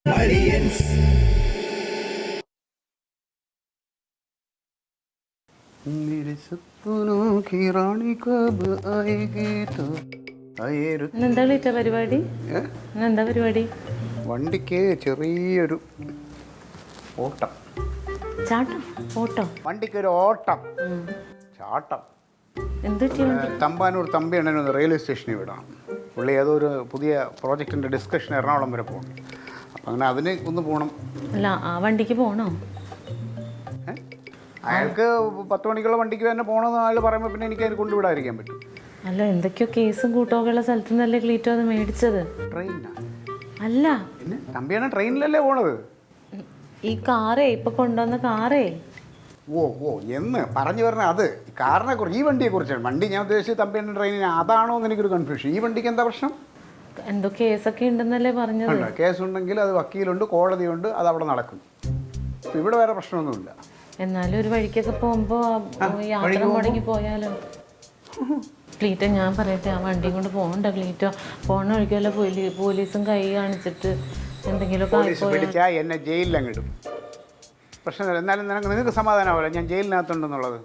Aliens. मेरे सपनों की रानी कब आएगी तो എന്താ ക്ലീറ്റ പരിപാടി? എന്താ പരിപാടി? വണ്ടിക്ക് ചെറിയൊരു ഓട്ടം. ചാട്ടം? ഓട്ടോ? വണ്ടിക്കൊരു ഓട്ടം. ചാട്ടം. എന്ത് പറ്റിയ വണ്ടി? തമ്പാനൂർ തമ്പി അണ്ണനൊന്ന് റെയിൽവേ സ്റ്റേഷനിൽ വിടണം. പുള്ളി ഏതോ ഒരു പുതിയ പ്രോജക്റ്റിൻ്റെ ഡിസ്കഷൻ എറണാകുളം വരെ പോകണം. അപ്പം അങ്ങനെ അതിന് ഒന്ന് പോകണം. അല്ല, ആ വണ്ടിക്ക് പോകണോ? അയാൾക്ക് 10 മണിക്കുള്ള വണ്ടിക്ക് തന്നെ പോകണമെന്ന് അയാൾ പറയുമ്പോൾ പിന്നെ എനിക്ക് അതിന് കൊണ്ടുവിടാതിരിക്കാൻ പറ്റും. അല്ല, എന്തൊക്കെയോ കേസും കൂട്ടമൊക്കെ ഉള്ള സ്ഥലത്ത് നിന്നല്ലേ ക്ലീറ്റോ അത് മേടിച്ചത്? ട്രെയിനാണ്. അല്ല, പിന്നെ തമ്പിയാണ് ട്രെയിനിലല്ലേ പോണത്. ഈ കാറേ, ഇപ്പൊ കൊണ്ടുവന്ന കാറേ. ഓ എന്ന് പറഞ്ഞു പറഞ്ഞാൽ അത് കാറിനെ കുറിച്ച്, ഈ വണ്ടിയെ കുറിച്ചാണ്. വണ്ടി ഞാൻ ഉദ്ദേശിച്ചത് തമ്പിയാണ് ട്രെയിനിന്, അതാണോ എന്ന് എനിക്കൊരു കൺഫ്യൂഷൻ. ഈ വണ്ടിക്ക് എന്താ പ്രശ്നം? എന്തോ കേസൊക്കെ ഉണ്ടെന്നല്ലേ പറഞ്ഞത്? കേസുണ്ടെങ്കിൽ അത് വക്കീലുണ്ട്, കോടതിയുണ്ട്, അത് അവിടെ നടക്കും. ഇവിടെ വേറെ പ്രശ്നമൊന്നുമില്ല. എന്നാലും ഒരു വഴിക്കൊക്കെ പോകുമ്പോ യാത്ര മുടങ്ങി പോയാലോ? ക്ലീറ്റോ, ഞാൻ പറയട്ടെ, ആ വണ്ടിയും കൊണ്ട് പോകണ്ട ക്ലീറ്റോ. പോണ വഴിക്കല്ല പോലീസും കൈ കാണിച്ചിട്ട് എന്തെങ്കിലുമൊക്കെ പിടിച്ചാൽ എന്നെ ജയിലിലങ്ങിടും. പ്രശ്നമില്ല. എന്നാലും നിങ്ങൾക്ക് സമാധാനമാവില്ല ഞാൻ ജയിലിനകത്തുണ്ടെന്നുള്ളത്.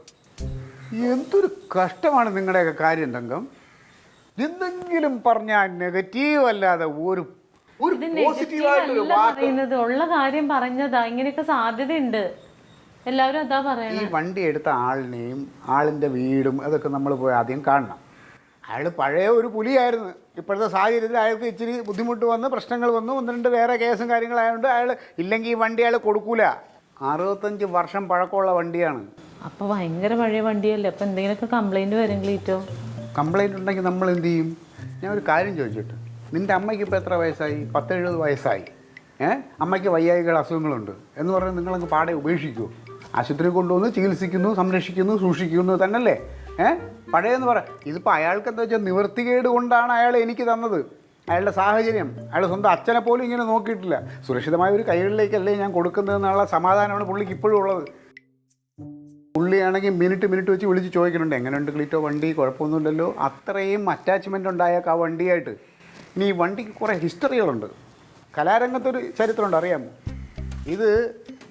എന്തൊരു കഷ്ടമാണ് നിങ്ങളുടെയൊക്കെ കാര്യം തങ്കം. എന്തെങ്കിലും പറഞ്ഞാൽ നെഗറ്റീവ് അല്ലാതെ ഒരു പോസിറ്റീവായിട്ടൊരു പറയുന്നത് ഉള്ള കാര്യം പറഞ്ഞതാ. ഇങ്ങനെയൊക്കെ സാധ്യതയുണ്ട്, എല്ലാവരും അതാ പറയണത്. ഈ വണ്ടി എടുത്ത ആളിനെയും ആളിൻ്റെ വീടും അതൊക്കെ നമ്മൾ പോയി ആദ്യം കാണണം. അയാൾ പഴയ ഒരു പുലിയായിരുന്നു. ഇപ്പോഴത്തെ സാഹചര്യത്തിൽ അയാൾക്ക് ഇച്ചിരി ബുദ്ധിമുട്ട് വന്ന് പ്രശ്നങ്ങൾ വന്നു, 1-2 വേറെ കേസും കാര്യങ്ങളായതുകൊണ്ട് അയാൾ ഇല്ലെങ്കിൽ ഈ വണ്ടി അയാൾ കൊടുക്കൂല. 65 വർഷം പഴക്കമുള്ള വണ്ടിയാണ്. അപ്പോൾ ഭയങ്കര പഴയ വണ്ടിയല്ലേ, അപ്പോൾ എന്തെങ്കിലുമൊക്കെ കംപ്ലൈൻറ്റ് വരും ക്ലീറ്റോ. കംപ്ലൈൻറ്റ് ഉണ്ടെങ്കിൽ നമ്മൾ എന്ത് ചെയ്യും? ഞാൻ ഒരു കാര്യം ചോദിച്ചിട്ട്, നിൻ്റെ അമ്മയ്ക്ക് ഇപ്പോൾ എത്ര വയസ്സായി? 10-70 വയസ്സായി. അമ്മയ്ക്ക് വയ്യായികൾ അസുഖങ്ങളുണ്ട് എന്ന് പറഞ്ഞാൽ നിങ്ങളങ്ങ് പാടെ ഉപേക്ഷിക്കുമോ? ആശുപത്രി കൊണ്ടുവന്ന് ചികിത്സിക്കുന്നു, സംരക്ഷിക്കുന്നു, സൂക്ഷിക്കുന്നു തന്നല്ലേ. പഴയെന്ന് പറ. ഇതിപ്പോൾ അയാൾക്ക് എന്താ വെച്ചാൽ നിവൃത്തികേട് കൊണ്ടാണ് അയാൾ എനിക്ക് തന്നത്. അയാളുടെ സാഹചര്യം, അയാൾ സ്വന്തം അച്ഛനെ പോലും ഇങ്ങനെ നോക്കിയിട്ടില്ല. സുരക്ഷിതമായ ഒരു കൈകളിലേക്കല്ലേ ഞാൻ കൊടുക്കുന്നതെന്നുള്ള സമാധാനമാണ് പുള്ളിക്ക് ഇപ്പോഴും ഉള്ളത്. പുള്ളിയാണെങ്കിൽ മിനിറ്റ് വെച്ച് വിളിച്ച് ചോദിക്കുന്നുണ്ട്, എങ്ങനെയുണ്ട് ക്ലീറ്റോ വണ്ടി, കുഴപ്പമൊന്നുമില്ലല്ലോ. അത്രയും അറ്റാച്ച്മെൻ്റ് ഉണ്ടായേക്കാം ആ വണ്ടിയായിട്ട്. ഇനി ഈ വണ്ടിക്ക് കുറേ ഹിസ്റ്ററികളുണ്ട്. കലാരംഗത്തൊരു ചരിത്രമുണ്ട്, അറിയാമോ? ഇത്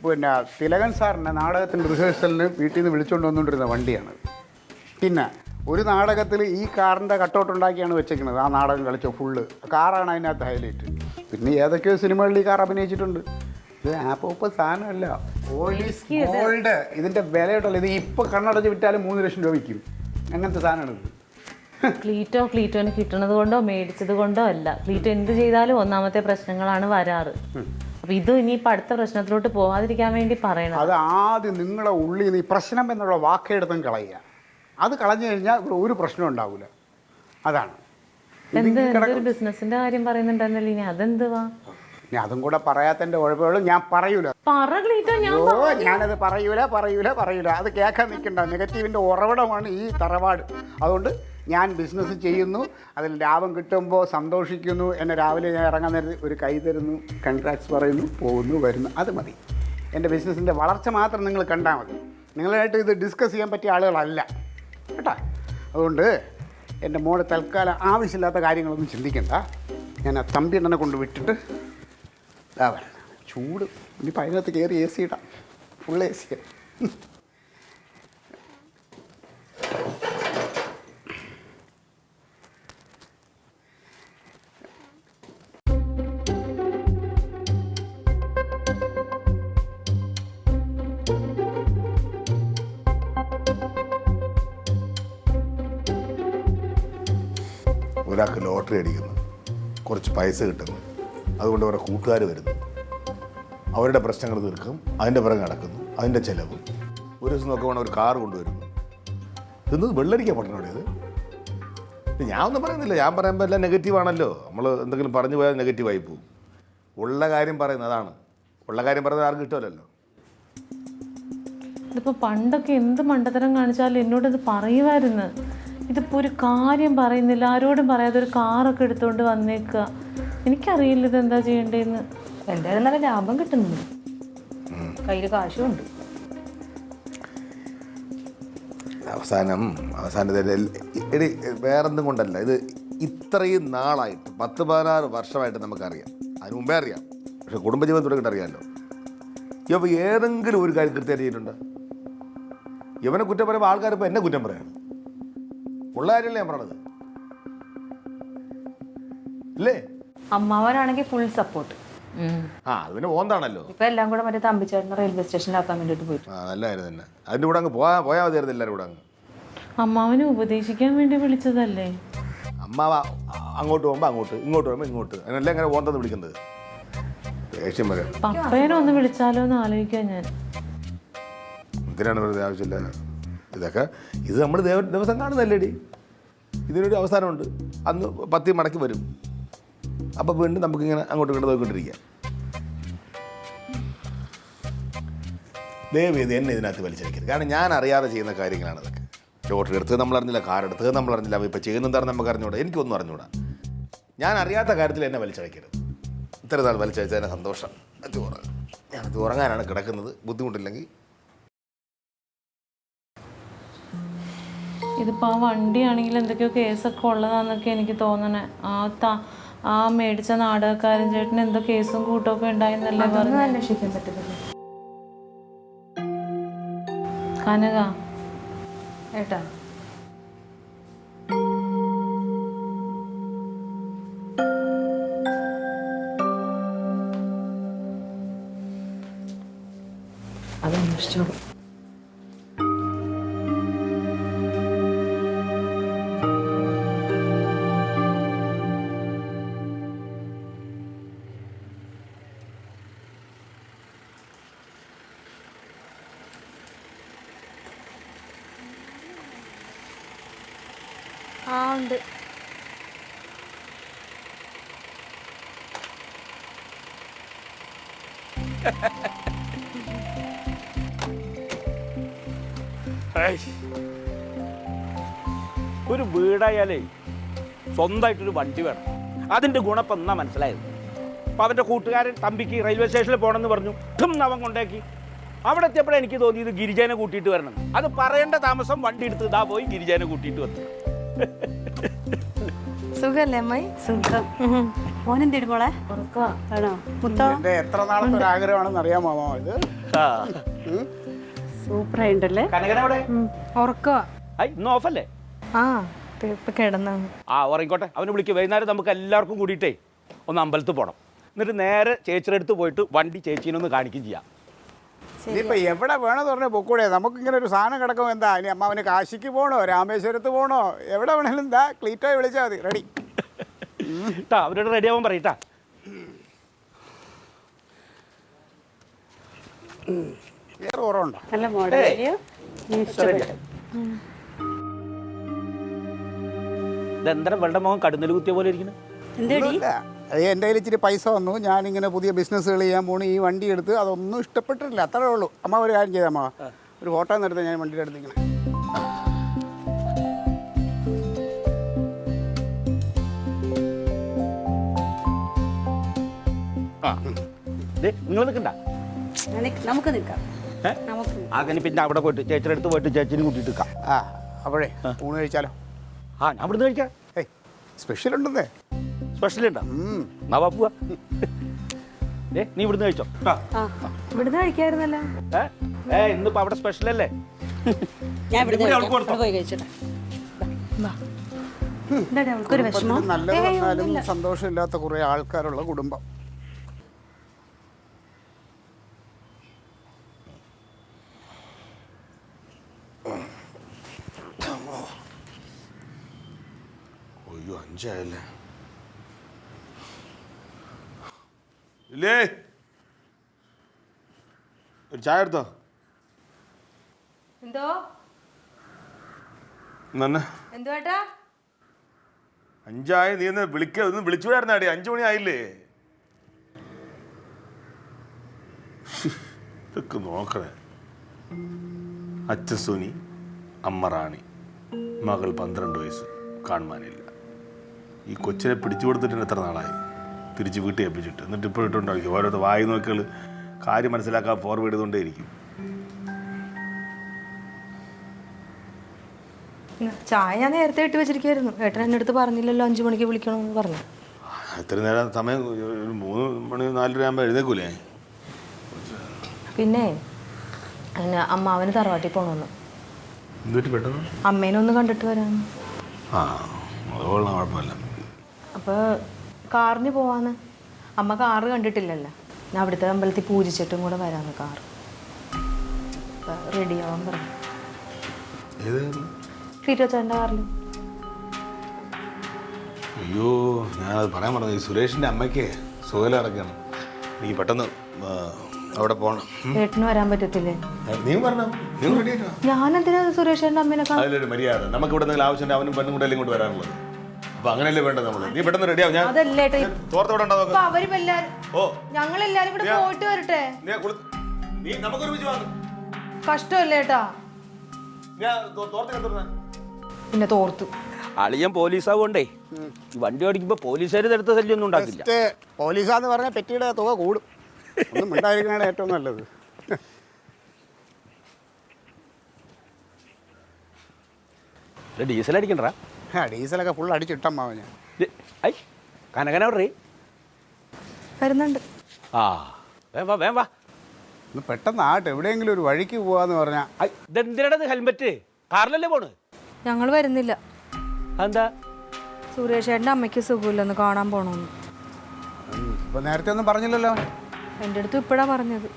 പിന്നെ തിലകൻ സാറിൻ്റെ നാടകത്തിൻ്റെ റിഹേഴ്സലിന് വീട്ടിൽ നിന്ന് വിളിച്ചുകൊണ്ട് വന്നുകൊണ്ടിരുന്ന വണ്ടിയാണ്. പിന്നെ ഒരു നാടകത്തിൽ ഈ കാറിൻ്റെ കട്ടൗട്ട് ഉണ്ടാക്കിയാണ് വെച്ചേക്കുന്നത്. ആ നാടകം കളിച്ച ഫുള്ള് കാറാണ് അതിനകത്ത് ഹൈലൈറ്റ്. പിന്നെ ഏതൊക്കെയോ സിനിമകളിൽ ഈ കാർ അഭിനയിച്ചിട്ടുണ്ട്. ഇത് ആപ്പ് സാധനമല്ല, പോലീസ് ഗോൾഡ്. ഇതിൻ്റെ വിലയുണ്ടല്ലോ, ഇത് ഇപ്പോൾ കണ്ണടച്ച് വിറ്റാലും 3 ലക്ഷം രൂപ വിൽക്കും. അങ്ങനത്തെ സാധനമാണ് ഇത്. ക്ലീറ്റോന് കിട്ടുന്നത് കൊണ്ടോ മേടിച്ചത് കൊണ്ടോ അല്ല. ക്ലീറ്റോ എന്ത് ചെയ്താലും ഒന്നാമത്തെ പ്രശ്നങ്ങളാണ് വരാറ്. അപ്പം ഇത് ഇനിയിപ്പോൾ അടുത്ത പ്രശ്നത്തിലോട്ട് പോകാതിരിക്കാൻ വേണ്ടി പറയണം. അത് ആദ്യം നിങ്ങളുടെ ഉള്ളിൽ നിന്ന് ഈ പ്രശ്നം എന്നുള്ള വാക്കെടുത്തും കളയുക. അത് കളഞ്ഞു കഴിഞ്ഞാൽ ഇവിടെ ഒരു പ്രശ്നം ഉണ്ടാവില്ല. അതാണ് എന്തൊരു ബിസിനസിന്റെ കാര്യം പറയുന്നുണ്ടെന്നല്ലേ, ഇനി അതെന്തുവാ? ഞാൻ അതും കൂടെ പറയാത്തതിൻ്റെ കുഴപ്പമുള്ളൂ. ഞാൻ പറയൂല. ഞാനത് പറയൂല. അത് കേൾക്കാൻ നിൽക്കണ്ട. നെഗറ്റീവിൻ്റെ ഉറവിടമാണ് ഈ തറവാട്. അതുകൊണ്ട് ഞാൻ ബിസിനസ് ചെയ്യുന്നു, അതിൽ ലാഭം കിട്ടുമ്പോൾ സന്തോഷിക്കുന്നു. എന്നെ രാവിലെ ഞാൻ ഇറങ്ങാൻ നേരത്ത് ഒരു കൈ തരുന്നു, കൺഗ്രാറ്റ്സ് പറയുന്നു, പോകുന്നു, വരുന്നു. അത് മതി. എൻ്റെ ബിസിനസ്സിൻ്റെ വളർച്ച മാത്രം നിങ്ങൾ കണ്ടാൽ മതി. നിങ്ങളായിട്ട് ഇത് ഡിസ്കസ് ചെയ്യാൻ പറ്റിയ ആളുകളല്ല കേട്ടോ. അതുകൊണ്ട് എൻ്റെ മോളെ തൽക്കാലം ആവശ്യമില്ലാത്ത കാര്യങ്ങളൊന്നും ചിന്തിക്കണ്ട. ഞാൻ ആ തമ്പിണ്ണനെ കൊണ്ട് വിട്ടിട്ട് വരണം. ചൂട് ഇനിയിപ്പോൾ അതിനകത്ത് കയറി AC ഇടാം. Full AC. ഒരാൾക്ക് ലോട്ടറി അടിക്കുന്നു, കുറച്ച് പൈസ കിട്ടുന്നു, അതുകൊണ്ട് അവരുടെ കൂട്ടുകാർ വരുന്നു, അവരുടെ പ്രശ്നങ്ങൾ തീർക്കും, അതിൻ്റെ പിറകെ നടക്കുന്നു, അതിൻ്റെ ചിലവ്. ഒരു ദിവസം നോക്കുവാണെങ്കിൽ ഒരു കാർ കൊണ്ടുവരുന്നു. ഇതൊന്നും വെള്ളരിക്കാൻ പറ്റണോടെ ഇത്. ഞാൻ ഒന്നും പറയുന്നില്ല, ഞാൻ പറയുമ്പോൾ എല്ലാം നെഗറ്റീവാണല്ലോ. നമ്മൾ എന്തെങ്കിലും പറഞ്ഞു പോയാൽ നെഗറ്റീവായി പോകും. ഉള്ള കാര്യം പറയുന്നത് അതാണ്. ഉള്ള കാര്യം പറയുന്നത് ആർക്കും കിട്ടുമല്ലോ. ഇതിപ്പോൾ പണ്ടൊക്കെ എന്ത് മണ്ടത്തരം കാണിച്ചാലും എന്നോടിത് പറയുമായിരുന്നു. ഇതിപ്പോൾ ഒരു കാര്യം പറയുന്നില്ല, ആരോടും പറയാതെ ഒരു കാറൊക്കെ എടുത്തുകൊണ്ട് വന്നേക്കുക. എനിക്കറിയില്ല ഇതെന്താ ചെയ്യേണ്ടതെന്ന്. എന്തായാലും നല്ല ലാഭം കിട്ടുന്നുണ്ട്, കയ്യിൽ കാശുമുണ്ട്. അവസാനത്തിൽ എടി വേറെന്തും കൊണ്ടല്ല, ഇത് ഇത്രയും നാളായിട്ട് 10-16 വർഷമായിട്ട് നമുക്കറിയാം. അതിന് മുമ്പേ അറിയാം, പക്ഷെ കുടുംബജീവൻ തുടങ്ങിയിട്ട് അറിയാമല്ലോ. ഇവ ഏതെങ്കിലും ഒരു കാര്യം കൃത്യമായിട്ട് ചെയ്തിട്ടുണ്ട്? ഇവനെ കുറ്റം പറയുമ്പോൾ ആൾക്കാർ ഇപ്പോൾ എന്നെ കുറ്റം പറയാണ്. ഉള്ള കാര്യമല്ലേ ഞാൻ പറഞ്ഞത് അല്ലേ? അമ്മാവനാണെങ്കിൽ ഫുൾ സപ്പോർട്ട്. അത് പിന്നെ ഓന്താണല്ലോ. ഇപ്പൊ എല്ലാം കൂടെ മറ്റേ തമ്പിച്ചേട്ടനെ റെയിൽവേ സ്റ്റേഷനിലാക്കാൻ വേണ്ടിട്ട് പോയിട്ട്. നല്ലായിരുന്നു തന്നെ. അതിൻ്റെ കൂടെ അങ്ങ് പോയാൽ മതിയായിരുന്നു എല്ലാവരും കൂടെ അങ്ങ്. അമ്മാവനെ ഉപദേശിക്കാൻ വേണ്ടി വിളിച്ചതല്ലേ? അമ്മാവ അങ്ങോട്ട് പോകുമ്പോൾ അങ്ങോട്ട്, ഇങ്ങോട്ട് പോകുമ്പോൾ ഇങ്ങോട്ട്, അതിനെല്ലാം ഇങ്ങനെ ഓന്തെന്ന് വിളിക്കുന്നത് ദേഷ്യം വരെ. പപ്പേനെ ഒന്ന് വിളിച്ചാലോ എന്ന് ആലോചിക്കാൻ ഞാൻ. എന്തിനാണ് വെറുതെ ആവശ്യമില്ല ഇതൊക്കെ? ഇത് നമ്മൾ ദിവസം കാണുന്നല്ലേടി. ഇതിനൊരു അവസാനമുണ്ട്. അന്ന് 10 മടക്കി വരും. അപ്പോൾ വീണ്ടും നമുക്കിങ്ങനെ അങ്ങോട്ടും ഇങ്ങോട്ട് നോക്കിക്കൊണ്ടിരിക്കാം. ദയവേത് എന്നെ ഇതിനകത്ത് വലിച്ചടിക്കരുത്. കാരണം ഞാൻ അറിയാതെ ചെയ്യുന്ന കാര്യങ്ങളാണ് ഇതൊക്കെ. ലോട്ടറി എടുത്തത് നമ്മളറിഞ്ഞില്ല, കാർ എടുത്തത് നമ്മളറിഞ്ഞില്ല, ഇപ്പോൾ ചെയ്യുന്നതാണെന്ന് നമുക്ക് അറിഞ്ഞൂടാ. എനിക്കൊന്നും അറിഞ്ഞൂടാ. ഞാൻ അറിയാത്ത കാര്യത്തിൽ എന്നെ വലിച്ചടിക്കരുത്. ഇത്ര നാൾ വലിച്ചടിച്ചതിന് സന്തോഷം. ഞാനത് ഉറങ്ങാനാണ് കിടക്കുന്നത്. ബുദ്ധിമുട്ടില്ലെങ്കിൽ ഇതിപ്പോ ആ വണ്ടിയാണെങ്കിൽ എന്തൊക്കെയോ കേസൊക്കെ ഉള്ളതാന്നൊക്കെ എനിക്ക് തോന്നണേ. ആ മേടിച്ച നാടകക്കാരൻ ചേട്ടന് എന്തോ കേസും കൂട്ടമൊക്കെ ഉണ്ടായെന്നല്ലേ പറഞ്ഞു. അന്വേഷിക്കാൻ പറ്റുന്നില്ല. കനക ഏട്ടാ, അത് അന്വേഷിച്ചോളൂ. ഉണ്ട്. ഒരു വീടായാലേ സ്വന്തമായിട്ടൊരു വണ്ടി വേണം. അതിൻ്റെ ഗുണപ്പം എന്നാ മനസ്സിലായത്. അപ്പോൾ അവൻ്റെ കൂട്ടുകാരൻ തമ്പിക്ക് റെയിൽവേ സ്റ്റേഷനിൽ പോകണമെന്ന് പറഞ്ഞു. അവൻ കൊണ്ടേക്കി. അവിടെ എത്തിയപ്പോഴേ എനിക്ക് തോന്നി ഇത് ഗിരിജാനെ കൂട്ടിയിട്ട് വരണം. അത് പറയേണ്ട താമസം വണ്ടി എടുത്ത് ഇതാ പോയി ഗിരിജാനെ കൂട്ടിയിട്ട് വന്നു. സുഖല്ലേ അമ്മായി? സുഖം. മോനെന്തേടി മോളെ? ആണോ? എന്റെ എത്ര നാളത്തെ ഒരു ആഗ്രഹമാണെന്ന് അറിയാമോ ഇത്? സൂപ്പർ ആയിട്ടല്ലേ? കനകനവിടെ ഉറക്കവാ. ഇന്ന് ഓഫല്ലേ? ആ ഇപ്പൊ കിടന്നാണ്. ഉറങ്ങിക്കോട്ടെ. അവനെ വിളിക്കുക. വൈകുന്നേരം നമുക്ക് എല്ലാവർക്കും കൂടിയിട്ടേ ഒന്ന് അമ്പലത്തിൽ പോകണം. എന്നിട്ട് നേരെ ചേച്ചിയുടെ അടുത്ത് പോയിട്ട് വണ്ടി ചേച്ചീനൊന്ന് കാണിക്കുകയും ചെയ്യാം. ഇനിയിപ്പോൾ എവിടെ വേണമെന്ന് പറഞ്ഞാൽ പൊക്കൂടെ. നമുക്കിങ്ങനെ ഒരു സാധനം കിടക്കും. എന്താ ഇനി അമ്മാവന് കാശിക്ക് പോകണോ, രാമേശ്വരത്ത് പോകണോ, എവിടെ വേണേലും എന്താ ക്ലീറ്റോയെ വിളിച്ചാൽ മതി. റെഡി അവരോട് റെഡി ആവാൻ പറയട്ടാ. വേറെ ഓർമ്മയുണ്ടോ? നല്ല മോഡൽ. ഇതെന്താ വെള്ളം മുഖം കടുന്നൽ കുത്തിയ പോലെ ഇരിക്കുന്നു? എൻ്റെ കയ്യിൽ ഇച്ചിരി പൈസ വന്നു. ഞാനിങ്ങനെ പുതിയ ബിസിനസ്സുകൾ ചെയ്യാൻ പോണു. ഈ വണ്ടി എടുത്ത് അതൊന്നും ഇഷ്ടപ്പെട്ടിട്ടില്ല. അത്രേ ഉള്ളൂ. അമ്മ ഒരു കാര്യം ചെയ്താൽ അമ്മ ഒരു ഫോട്ടോ എടുത്ത് ഞാൻ വണ്ടിയുടെ അടുത്ത് ഇങ്ങനെ. നിങ്ങൾ നിൽക്കണ്ട, നമുക്ക് നിൽക്കാം. അങ്ങനെ പിന്നെ അവിടെ പോയിട്ട് ചേച്ചിയുടെ അടുത്ത് പോയിട്ട് ചേച്ചിനെ കൂട്ടിയിട്ട് നിൽക്കാം. അപ്പോഴേ ഊണ് കഴിച്ചാലോ? ഞാൻ ഇവിടുന്ന് കഴിക്കാം. സ്പെഷ്യൽ ഉണ്ടെന്നേ. സ്പെഷ്യൽ ഉണ്ടോ? നവാ പോവാ. നീ ഇവിടുന്ന് കഴിച്ചോ? ഇവിടുന്ന് കഴിക്കായിരുന്നല്ലോ. ഇന്നിപ്പോ അവിടെ സ്പെഷ്യൽ അല്ലേ? നല്ലത് വന്നാലും സന്തോഷമില്ലാത്ത കുറെ ആൾക്കാരുള്ള കുടുംബം. അയ്യോ 5 ആയല്ലേ. ഇല്ലേ ഒരു ചായ എടുത്തോ? എന്തോ എന്തുവാട്ടാ 5 ആയ? നീ ഒന്ന് ഒന്ന് വിളിച്ചുകൂടായിരുന്നാടി? 5 മണി ആയില്ലേ? ഇതൊക്കെ നോക്കണേ. അച്ഛൻ സുനി, അമ്മ റാണി, മകൾ 12 വയസ്സ്, കാണുവാനില്ല. ഈ കൊച്ചിനെ പിടിച്ചു കൊടുത്തിട്ട് എത്ര നാളായി? തിരിച്ച് വീട്ടിൽ ഏൽപ്പിച്ചിട്ട്. എന്നിട്ട് ഇപ്പോൾ ഇട്ടുണ്ടായിരിക്കും ഓരോരുത്തർ വായി നോക്കികൾ കാര്യം മനസ്സിലാക്കാൻ ഫോർവേഡ് ചെയ്തുകൊണ്ടേ ഇരിക്കും. ചായ ഞാൻ നേരത്തെ ഇട്ട് വെച്ചിരിക്കായിരുന്നു. ഏട്ടൻ എൻ്റെ അടുത്ത് പറഞ്ഞില്ലല്ലോ 5 മണിക്ക് വിളിക്കണമെന്ന് പറഞ്ഞു. ഇത്ര നേരം സമയം ഒരു 3 മണി 4:30 ആകുമ്പോൾ എഴുന്നേക്കൂലേ? പിന്നെ അമ്മാവന് തറവാട്ടിൽ പോകണമെന്ന്. എന്നിട്ട് പെട്ടെന്ന് അമ്മേനെ ഒന്ന് കണ്ടിട്ട് വരാമെന്ന്. ആ അതുകൊള്ളാം, കുഴപ്പമില്ല. അപ്പോൾ കാറിന് പോവാന്ന്. അമ്മ കാറ് കണ്ടിട്ടില്ലല്ലോ. ഞാൻ അവിടുത്തെ അമ്പലത്തിൽ പൂജിച്ചിട്ടും കൂടെ വരാമെന്ന് കാറ്. റെഡി ആവാൻ പറഞ്ഞു. ഏത്? ക്ലീറ്റോച്ചേട്ടൻ്റെ കാറിൽ. അയ്യോ, ഞാനത് പറയാൻ പറഞ്ഞത്. ഈ സുരേഷിൻ്റെ അമ്മയ്ക്ക് സുഖല ഇറക്കണം. എനിക്ക് പെട്ടെന്ന് അവിടെ പോകണം. ഏട്ടന് വരാൻ പറ്റത്തില്ലേ? നീ പറഞ്ഞോ, നീ റെഡി ആയിട്ടോ? ഞാനെന്തിനാ സുരേഷേട്ടൻ്റെ അമ്മേനെ കാണാൻ? അതിലൊരു മര്യാദ. നമുക്ക് ഇവിടെ എന്തെങ്കിലും ആവശ്യമുണ്ട് അവനും പെണ്ണും കൂടെ ഇങ്ങോട്ട് വരാനുള്ളത്. അപ്പൊ അങ്ങനെയല്ലേ വേണ്ടത് നമ്മൾ. നീ പെട്ടെന്ന് റെഡിയാവും. ഞാൻ തോർത്തോടെ ഓ ഞങ്ങളെല്ലാരും കൂടെ പോയിട്ട് വരട്ടെ. നീ നമുക്കൊരു കഷ്ടമല്ലേ ഏട്ടാ? പിന്നെ തോർത്തു. അളിയൻ പോലീസാവുകൊണ്ടേ ഈ വണ്ടി ഓടിക്കുമ്പോ പോലീസുകാർ തടുത്ത ശല്യം ഒന്നും ഉണ്ടാക്കില്ല. പോലീസാന്ന് പറഞ്ഞാൽ പെറ്റിയുടെ തുക കൂടും. ഒന്നും മിണ്ടായിരിക്കണതാണ് ഏറ്റവും നല്ലത്. ഡീസൽ അടിക്കണ്ടാ? ഡീസലൊക്കെ ഫുൾ അടിച്ചിട്ടമ്മാവ ഞാൻ. ഐ കനകന പറ വരുന്നുണ്ട്. ആ വേം വാ. ഒന്ന് പെട്ടെന്ന് ആട്ടെ, എവിടെയെങ്കിലും ഒരു വഴിക്ക് പോവാന്ന് പറഞ്ഞാൽ. ഇതെന്തിനത് ഹെൽമെറ്റ്? കാറിലല്ലേ പോണ്? ഞങ്ങൾ വരുന്നില്ല. എന്താ? സുരേഷേട്ടൻ്റെ അമ്മയ്ക്ക് സുഖമില്ലെന്ന് കാണാൻ പോണമെന്ന്. ഇപ്പൊ നേരത്തെ ഒന്നും പറഞ്ഞില്ലല്ലോ. എൻ്റെ അടുത്ത് ഇപ്പോഴാ പറഞ്ഞത്.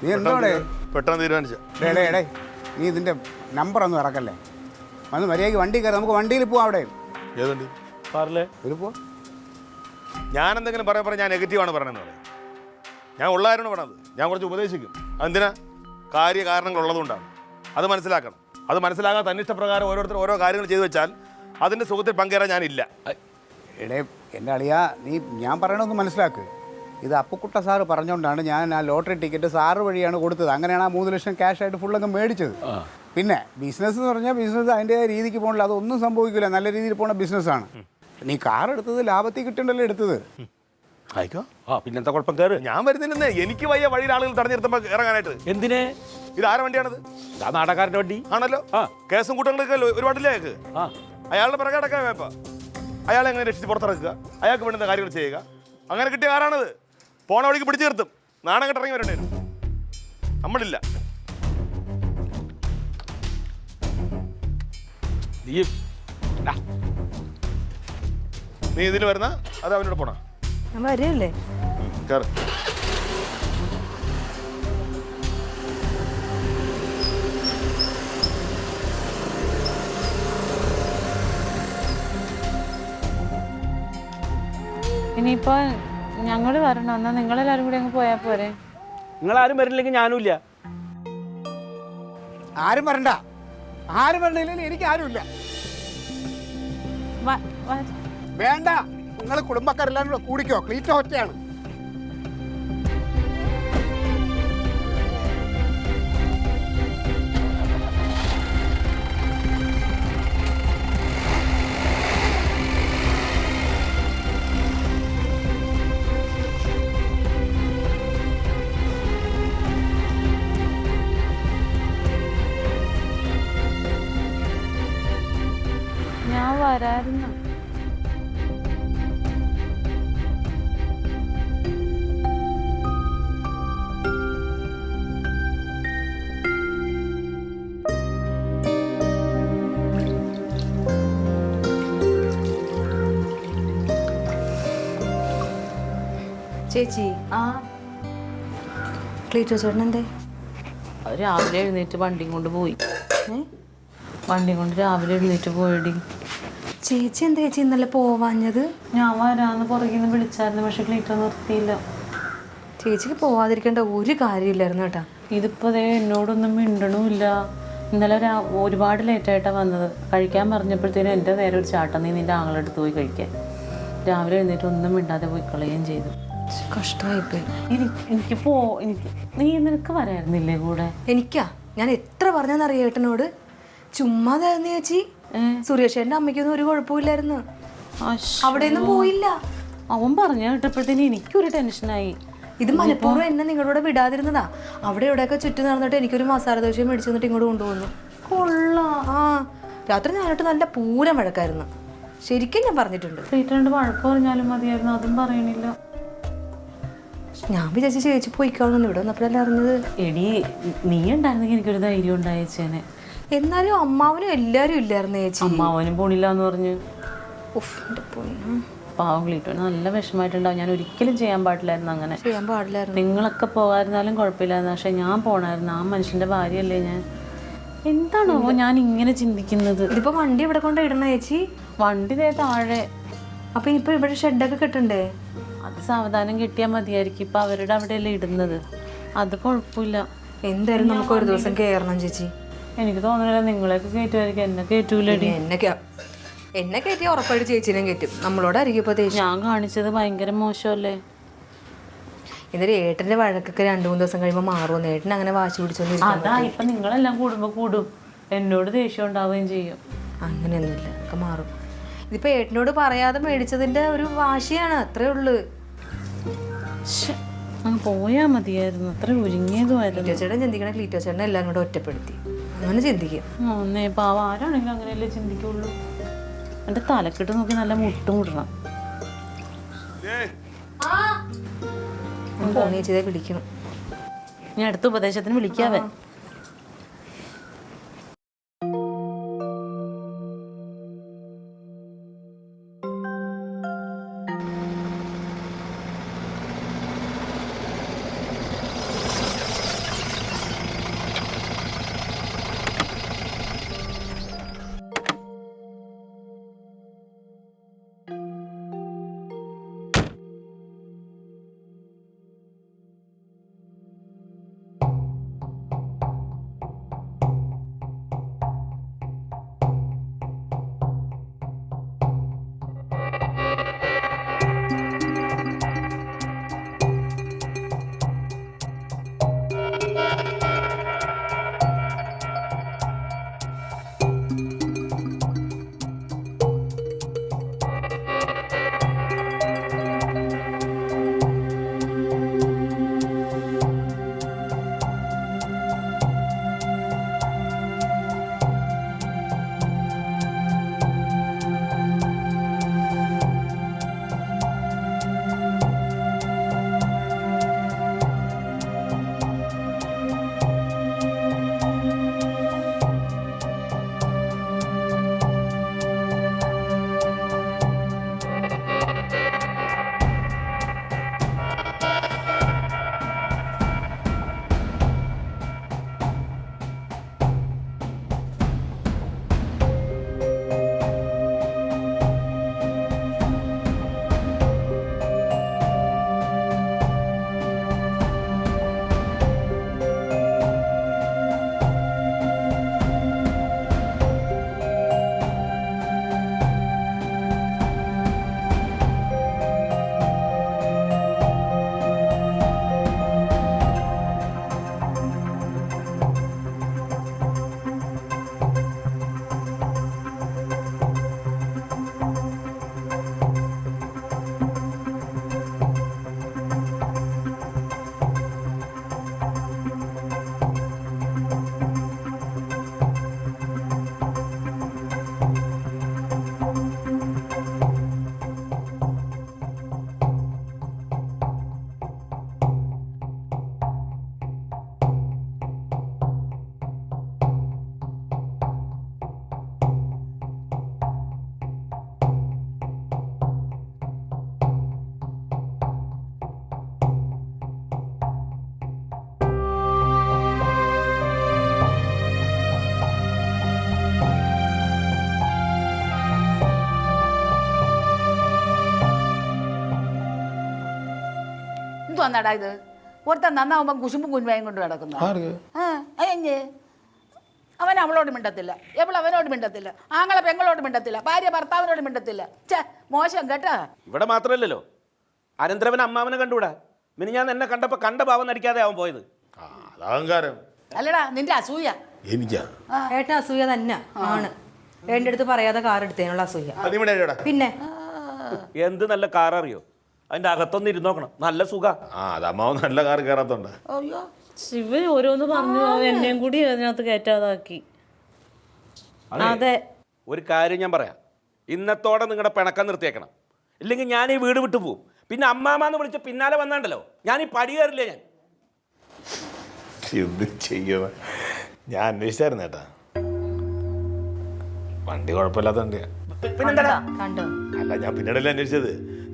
നീ എന്തോടെ പെട്ടെന്ന് തീരുമാനിച്ച? ഡേ നീ ഇതിന്റെ നമ്പർ ഒന്നും ഇറക്കല്ലേ. വന്ന് മര്യാദയ്ക്ക് വണ്ടി കയറി, നമുക്ക് വണ്ടിയിൽ പോവാം. അവിടെ ഏതുണ്ട്? കാറില് ഒരു പോ. ഞാൻ എന്തെങ്കിലും പറയാൻ ഞാൻ നെഗറ്റീവാണ് പറയണമെന്ന് പറയാം. ഞാൻ ഉള്ളാരാണ് പറയണത്. ഞാൻ കുറച്ച് ഉപദേശിക്കും. അതെന്തിനാ? കാര്യകാരണങ്ങൾ ഉള്ളതുകൊണ്ടാണ്. അത് മനസ്സിലാക്കണം. അത് മനസ്സിലാകാൻ തന്നിഷ്ടപ്രകാരം ഓരോരുത്തർ ഓരോ കാര്യങ്ങൾ ചെയ്തു വെച്ചാൽ അതിൻ്റെ സുഖത്തിൽ പങ്കേറാൻ ഞാനില്ല. എടേ എൻ്റെ അളിയാ, ഞാൻ പറയണമെന്ന് മനസ്സിലാക്ക്. ഇത് അപ്പുക്കുട്ട സാറ് പറഞ്ഞുകൊണ്ടാണ് ഞാൻ ആ ലോട്ടറി ടിക്കറ്റ് സാറ് വഴിയാണ് കൊടുത്തത്. അങ്ങനെയാണ് ആ 3 ലക്ഷം ക്യാഷ് ആയിട്ട് ഫുള്ളങ്ങ് മേടിച്ചത്. പിന്നെ ബിസിനസ് എന്ന് പറഞ്ഞാൽ ബിസിനസ് അതിൻ്റെതായ രീതിക്ക് പോകണില്ല. അതൊന്നും സംഭവിക്കില്ല. നല്ല രീതിയിൽ പോണ ബിസിനസ്സാണ്. നീ കാർ എടുത്തത് ലാഭത്തിൽ കിട്ടണ്ടല്ലോ എടുത്തത്. ആയിക്കോ. പിന്നെന്താ കുഴപ്പം? കയറ്. ഞാൻ വരുന്നില്ലെന്നേ. എനിക്ക് വയ്യ വഴിയിൽ ആളുകൾ തടഞ്ഞിരുത്തുമ്പോൾ ഇറങ്ങാനായിട്ട്. എന്തിനെ? ഇത് ആരുടെ വണ്ടിയാണത്? നാടകാരൻ്റെ വണ്ടി ആണല്ലോ. കേസും കൂട്ടങ്ങളൊക്കെ ഒരുപാടില്ലേ അയാൾക്ക്? അയാളുടെ പിറകെ അടക്കാൻ വേപ്പ. അയാളെ എങ്ങനെ രക്ഷിച്ച് പുറത്തിറക്കുക, അയാൾക്ക് വേണ്ടുന്ന കാര്യങ്ങൾ ചെയ്യുക. അങ്ങനെ കിട്ടിയ കാറാണത്. പോണ വഴിക്ക് പിടിച്ചു നിർത്തും. നാണം കെട്ടിറങ്ങി വരണ്ടേനും. നമ്മളില്ല. നീ ഇതിൽ വരുന്ന അത് അവനോട് പോണ ഞാൻ വരില്ലേ? കേറ്. ഇനിയിപ്പോ ഞങ്ങൾ വരണോ? എന്നാ നിങ്ങളെല്ലാരും കൂടി അങ്ങ് പോയാ പോരെ? നിങ്ങളാരും വരില്ലെങ്കിൽ ഞാനും ഇല്ല. ആരും വരണ്ടില്ലെങ്കിൽ എനിക്ക് ആരുമില്ല. വേണ്ട, നിങ്ങൾ കുടുംബക്കാരെല്ലാം കൂടെ കൂടിക്കോ. ക്ലീറ്റോ ഒറ്റയാണ്. ഞാൻ വരായിരുന്നു. ചേച്ചി, ക്ലീറ്റോ ചേട്ടൻ എന്തേ? രാവിലെ എഴുന്നേറ്റ് വണ്ടിയും കൊണ്ട് പോയി. വണ്ടി കൊണ്ട് രാവിലെ എഴുന്നേറ്റ് പോയടി. ചേച്ചി എന്താ ചേച്ചി ഇന്നലെ പോവാഞ്ഞത്? ഞാൻ വരാന്ന് പുറകിൽ നിന്ന് വിളിച്ചായിരുന്നു, പക്ഷെ ക്ലീറ്റോ നിർത്തിയില്ല. ചേച്ചിക്ക് പോവാതിരിക്കേണ്ട ഒരു കാര്യമില്ലായിരുന്നു കേട്ടാ. ഇതിപ്പോ എന്നോടൊന്നും മിണ്ടണമില്ല. ഇന്നലെ ഒരുപാട് ലേറ്റായിട്ടാണ് വന്നത്. കഴിക്കാൻ പറഞ്ഞപ്പോഴത്തേനും എൻ്റെ നേരെ ഒരു ചാട്ടം, നീ നിൻ്റെ ആങ്ങളെടുത്ത് പോയി കഴിക്കാൻ. രാവിലെ എഴുന്നേറ്റ് ഒന്നും മിണ്ടാതെ പോയി കളയുകയും ചെയ്തു. കഷ്ടമായിപ്പോയി. നീ നിനക്ക് വരായിരുന്നില്ലേ കൂടെ? ഞാൻ എത്ര പറഞ്ഞെന്നറിയാം ഏട്ടനോട്. ചുമ്മാതായിരുന്നു ചേച്ചി. സുരേഷേട്ടൻ്റെ അമ്മയ്ക്കൊന്നും ഒരു കുഴപ്പമില്ലായിരുന്നു. അവിടെ ഒന്നും പോയില്ല. അവൻ പറഞ്ഞു കേട്ടപ്പോഴത്തേന് എനിക്കൊരു ടെൻഷനായി. ഇത് മനഃപൂർവ്വം എന്നെ നിങ്ങളുടെ വിടാതിരുന്നതാ. അവിടെ എവിടെയൊക്കെ ചുറ്റും നടന്നിട്ട് എനിക്കൊരു മസാല ദോശയും മേടിച്ചു തന്നിട്ട് ഇങ്ങോട്ട് കൊണ്ടുപോകുന്നു. കൊള്ളാം. രാത്രി ഞാനിട്ട് നല്ല പൂരം വഴക്കായിരുന്നു. ശരിക്കും ഞാൻ പറഞ്ഞിട്ടുണ്ട്. ക്ലീറ്റോണ്ട് വഴക്ക് പറഞ്ഞാലും മതിയായിരുന്നു, അതും പറയണില്ല. ഞാൻ വിചാരിച്ചു ചേച്ചി പോയിക്കാണെന്ന്, ഇവിടെ വന്നപ്പോഴല്ലേ അറിഞ്ഞത്. എടി നീ ഉണ്ടായിരുന്നെങ്കിൽ എനിക്കൊരു ധൈര്യം ഉണ്ടായേച്ചേനെ. എന്നാലും അമ്മാവനും എല്ലാരും ഇല്ലായിരുന്നു ചേച്ചി. അമ്മാവനും പോണില്ല എന്ന് പറഞ്ഞു. ഉഫ്, എൻ്റെ പൊന്നോ. പാവം ക്ലീറ്റോന് നല്ല വിഷമമായിട്ടുണ്ടാവും. ഞാൻ ഒരിക്കലും ചെയ്യാൻ പാടില്ലായിരുന്നു അങ്ങനെ. ചെയ്യാൻ പാടില്ലായിരുന്നു. നിങ്ങളൊക്കെ പോകാതിരുന്നാലും കുഴപ്പമില്ലായിരുന്നു, പക്ഷെ ഞാൻ പോണായിരുന്നു. ആ മനുഷ്യന്റെ ഭാര്യയല്ലേ ഞാൻ. എന്താണോ ഞാൻ ഇങ്ങനെ ചിന്തിക്കുന്നത്? ഇതിപ്പോ വണ്ടി ഇവിടെ കൊണ്ട് ഇടണ ചേച്ചി? വണ്ടി ദേ താഴെ. അപ്പൊ ഇപ്പൊ ഇവിടെ ഷെഡൊക്കെ കെട്ടണ്ടേ? അത് സാവധാനം കിട്ടിയാൽ മതിയായിരിക്കും. ഇപ്പൊ അവരുടെ അവിടെയല്ലേ ഇടുന്നത്, അത് കുഴപ്പമില്ല. എന്തായാലും നമുക്ക് ഒരു ദിവസം കയറണം ചേച്ചി. എനിക്ക് തോന്നുന്നില്ല നിങ്ങളെയൊക്കെ കയറ്റുമായിരിക്കും, എന്നെ കയറ്റൂലടി. എന്നെ കയറ്റി ഉറപ്പായിട്ട് ചേച്ചിനെ കയറ്റും. നമ്മളോടായിരിക്കും ഇപ്പൊ ദേഷ്യം. ഞാൻ കാണിച്ചത് ഭയങ്കര മോശമല്ലേ? എന്നിട്ട് ഏട്ടന്റെ വഴക്കൊക്കെ 2-3 ദിവസം കഴിയുമ്പോൾ മാറുമെന്ന്. ഏട്ടൻ അങ്ങനെ വാശി പിടിച്ചോണ്ടിരിക്കും. അതാ ഇപ്പൊ നിങ്ങളെല്ലാം കൂടുമ്പോ കൂടും, എന്നോട് ദേഷ്യം ഉണ്ടാവുകയും ചെയ്യും. അങ്ങനെയൊന്നുമില്ല, ഒക്കെ മാറും. ഇതിപ്പോ ഏട്ടനോട് പറയാതെ മേടിച്ചതിന്റെ ഒരു വാശിയാണ്, അത്രേ ഉള്ളു. അങ്ങ് പോയാ മതിയായിരുന്നു, അത്ര ഒരുങ്ങിയതുമായിരുന്നു. ക്ലീറ്റോ ചേട്ടൻ ചിന്തിക്കണ ക്ലീറ്റോ ചേട്ടനെ എല്ലാം കൂടെ ഒറ്റപ്പെടുത്തി അങ്ങനെ ചിന്തിക്കും. ഒന്നേ പാവ, ആരാണെങ്കിലും അങ്ങനെയല്ലേ ചിന്തിക്കുള്ളൂ. എന്റെ തലക്കെട്ട് നോക്കി നല്ല മുട്ടും മുട്ടണം. ഫോൺ ചെയ്തേ വിളിക്കണം. ഞാൻ അടുത്ത ഉപദേശത്തിന് വിളിക്കാവേ. വന്നാടാ ഇത്? ഒരുത്തൻ നന്നാവുമ്പം കുശുമ്പും കുൻവയും കൊണ്ട് കിടക്കുന്നു. അവൻ അവളോട് മിണ്ടത്തില്ല, എവൾ അവനോട് മിണ്ടത്തില്ല, ആങ്ങളെ പെങ്ങളോട് മിണ്ടത്തില്ല, ഭാര്യ ഭർത്താവിനോട് മിണ്ടത്തില്ല. ഛേ, മോശം കേട്ടാ. ഇവിടെ മാത്രമല്ലല്ലോ, അനന്തരവൻ അമ്മാവനെ കണ്ടുകൂടാ. പിന്നെ ഞാൻ എന്നെ കണ്ടപ്പോ കണ്ട ഭാവം നടിക്കാതെ അവൻ പോയത്. അഹങ്കാരം അല്ലടാ, നിന്റെ അസൂയ. എനിക്കാ ഏട്ടൻ അസൂയ തന്നെ ആണ്. എന്റെ അടുത്ത് പറയാതെ കാർ എടുത്തതിനുള്ള അസൂയ. പിന്നെ എന്ത് നല്ല കാർ അറിയോ? അതിന്റെ അകത്തൊന്ന് ഇരുന്നോക്കണം, നല്ല സുഖ. അത് അമ്മാവ് നല്ല കാർ കയറാത്തോണ്ട്. അയ്യോ, ശിവ ഓരോന്ന് പറഞ്ഞു, എന്നെയും കൂടി അതിനകത്ത് കയറ്റാതാക്കി. അതെ, ഒരു കാര്യം ഞാൻ പറയാം. ഇന്നത്തോടെ നിങ്ങളുടെ പിണക്കം നിർത്തിയേക്കണം. ഇല്ലെങ്കിൽ ഞാൻ ഈ വീട് വിട്ടു പോകും. പിന്നെ അമ്മാമാന്ന് വിളിച്ച് പിന്നാലെ വന്നാണ്ടല്ലോ, ഞാൻ ഈ പടി കയറില്ല. ഞാൻ എന്ത് ചെയ്യുക? ഞാൻ അന്വേഷിച്ചായിരുന്നു ഏട്ടാ, വണ്ടി കുഴപ്പമില്ലാത്ത വണ്ടിയാണ്. പിന്നെന്താ കണ്ടോ? അല്ല, ഞാൻ പിന്നീടല്ലേ അന്വേഷിച്ചത്.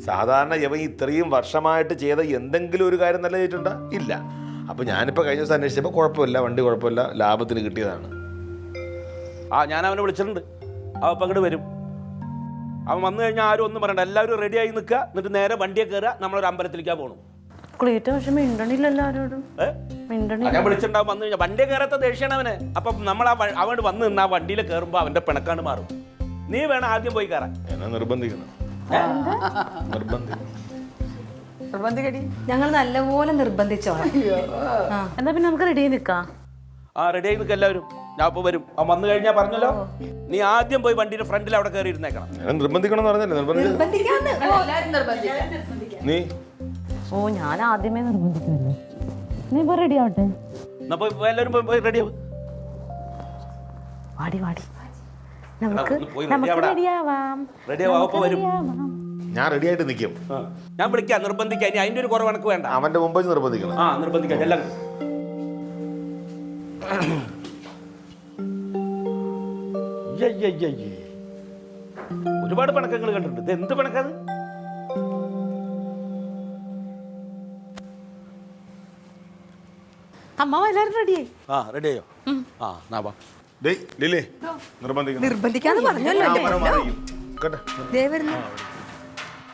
സാധാരണ ഇവൻ ഇത്രയും വർഷമായിട്ട് ചെയ്ത എന്തെങ്കിലും ഒരു കാര്യം നല്ല ചെയ്തിട്ടുണ്ടോ? ഇല്ല. അപ്പോൾ ഞാനിപ്പോൾ കഴിഞ്ഞ ദിവസം അന്വേഷിച്ചപ്പോൾ കുഴപ്പമില്ല, വണ്ടി കുഴപ്പമില്ല, ലാഭത്തിന് കിട്ടിയതാണ്. ഞാൻ അവനെ വിളിച്ചിട്ടുണ്ട്. അവൻ ഇപ്പം അങ്ങോട്ട് വരും. അവൻ വന്നു കഴിഞ്ഞാൽ ആരും ഒന്നും പറയണ്ട, എല്ലാവരും റെഡിയായി നിൽക്കുക. എന്നിട്ട് നേരെ വണ്ടിയെ കയറുക, നമ്മളൊരു അമ്പലത്തിലേക്കാണ് പോകണം. ക്ലീറ്റോ പക്ഷെ മിണ്ടണില്ലല്ലോ ആരോടും. ഞാൻ വിളിച്ചിട്ടുണ്ടാവും. വന്നു കഴിഞ്ഞാൽ വണ്ടിയെ കയറാത്ത ദേഷ്യമാണ് അവന്. അപ്പം നമ്മൾ അവൻ വന്ന് നിന്ന് ആ വണ്ടിയിൽ കയറുമ്പോൾ അവൻ്റെ പിണക്കാണ് മാറും. നീ വേണം ആദ്യം പോയി കയറാൻ. എന്നെ നിർബന്ധിക്കണം. നിർബന്ധിക്കടി. ഞങ്ങൾ നല്ലപോലെ നിർബന്ധിച്ചോളാം. എന്നാ പിന്നെ നമുക്ക് റെഡി നിൽക്കാം. റെഡിയായി നിൽക്കുക എല്ലാവരും. ഞാൻ ഇപ്പോൾ വരും. അവൻ വന്നു കഴിഞ്ഞാൽ പറഞ്ഞല്ലോ, നീ ആദ്യം പോയി വണ്ടിയുടെ ഫ്രണ്ടിൽ അവിടെ കയറി ഇരുന്നേക്കണം. ഞാൻ നിർബന്ധിക്കണം എന്ന് പറഞ്ഞല്ലേ? നിർബന്ധിക്കാന്ന് എല്ലാരും നിർബന്ധിക്കാം. നീ ഓ ഞാൻ ആദ്യമേ നിർബന്ധിക്കുമല്ലോ. നീ ഇപ്പൊ റെഡി ആവട്ടെ. എന്നാ പോയി എല്ലാവരും പോയി റെഡിയാവും. വാടി വാടി നമുക്ക് പോയി റെഡിയാവാം. റെഡിയാവും. അപ്പോൾ വരും. ഞാൻ റെഡി ആയിട്ട് നിൽക്കും. ഞാൻ വിളിക്കാം, നിർബന്ധിക്കാം. ഇനി അതിൻ്റെ ഒരു കുറവ് കണക്ക് വേണ്ട. അവന്റെ മുമ്പ് വെച്ച് നിർബന്ധിക്കണം. നിർബന്ധിക്കാം എല്ലാം. ഒരുപാട് പിണക്കങ്ങൾ കണ്ടിട്ടുണ്ട്. ഇത് എന്ത് പിണക്കാത്? അമ്മ എല്ലാരും റെഡിയായി. റെഡിയായോ? നാ വാ. ഡേയ് ലില്ലേ, നിർബന്ധിക്കണം. നിർബന്ധിക്കാന്ന് പറഞ്ഞല്ലോ. ഞാൻ മരം മാറിയിരിക്കും. കേട്ടോ? ദേ വരുന്നു.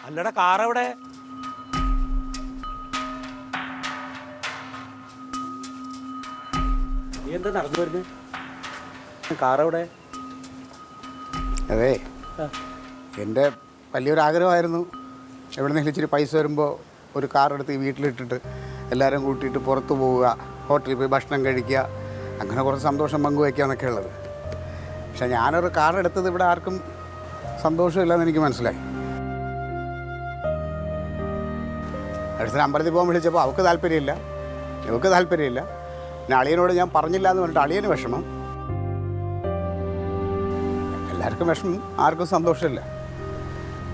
അല്ലടാ, കാറെവിടെ? നീ എന്താ നടന്നു വരുന്നത്? കാറെവിടെ? അതെ, എൻ്റെ വലിയൊരു ആഗ്രഹമായിരുന്നു എവിടെ നിന്ന് ഇച്ചിരി പൈസ വരുമ്പോൾ ഒരു കാർ എടുത്ത് വീട്ടിലിട്ടിട്ട് എല്ലാവരും കൂട്ടിയിട്ട് പുറത്ത് പോവുക, ഹോട്ടലിൽ പോയി ഭക്ഷണം കഴിക്കുക, അങ്ങനെ കുറച്ച് സന്തോഷം പങ്കുവയ്ക്കുക എന്നൊക്കെ ഉള്ളത്. പക്ഷെ ഞാനൊരു കാർ എടുത്തത് ഇവിടെ ആർക്കും സന്തോഷമില്ലെന്ന് എനിക്ക് മനസ്സിലായി. അടുത്ത അമ്പലത്തിൽ പോകാൻ വിളിച്ചപ്പോൾ അവൾക്ക് താല്പര്യമില്ല, ഇവൾക്ക് താല്പര്യമില്ല. പിന്നെ അളിയനോട് ഞാൻ പറഞ്ഞില്ല എന്ന് പറഞ്ഞിട്ട് അളിയന് വിഷമം. എല്ലാവർക്കും വിഷമം, ആർക്കും സന്തോഷമില്ല.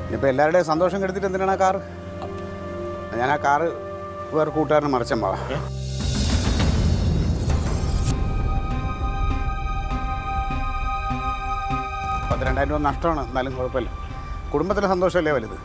ഇനിയിപ്പോൾ എല്ലാവരുടെയും സന്തോഷം കെടുത്തിട്ട് എന്തിനാണ് ആ കാറ്? ഞാൻ ആ കാറ് വേറെ കൂട്ടുകാരന് മറിച്ചമ്പാ. 12,000 രൂപ നഷ്ടമാണ്, എന്നാലും കുഴപ്പമില്ല. കുടുംബത്തിലെ സന്തോഷമല്ലേ വലുത്.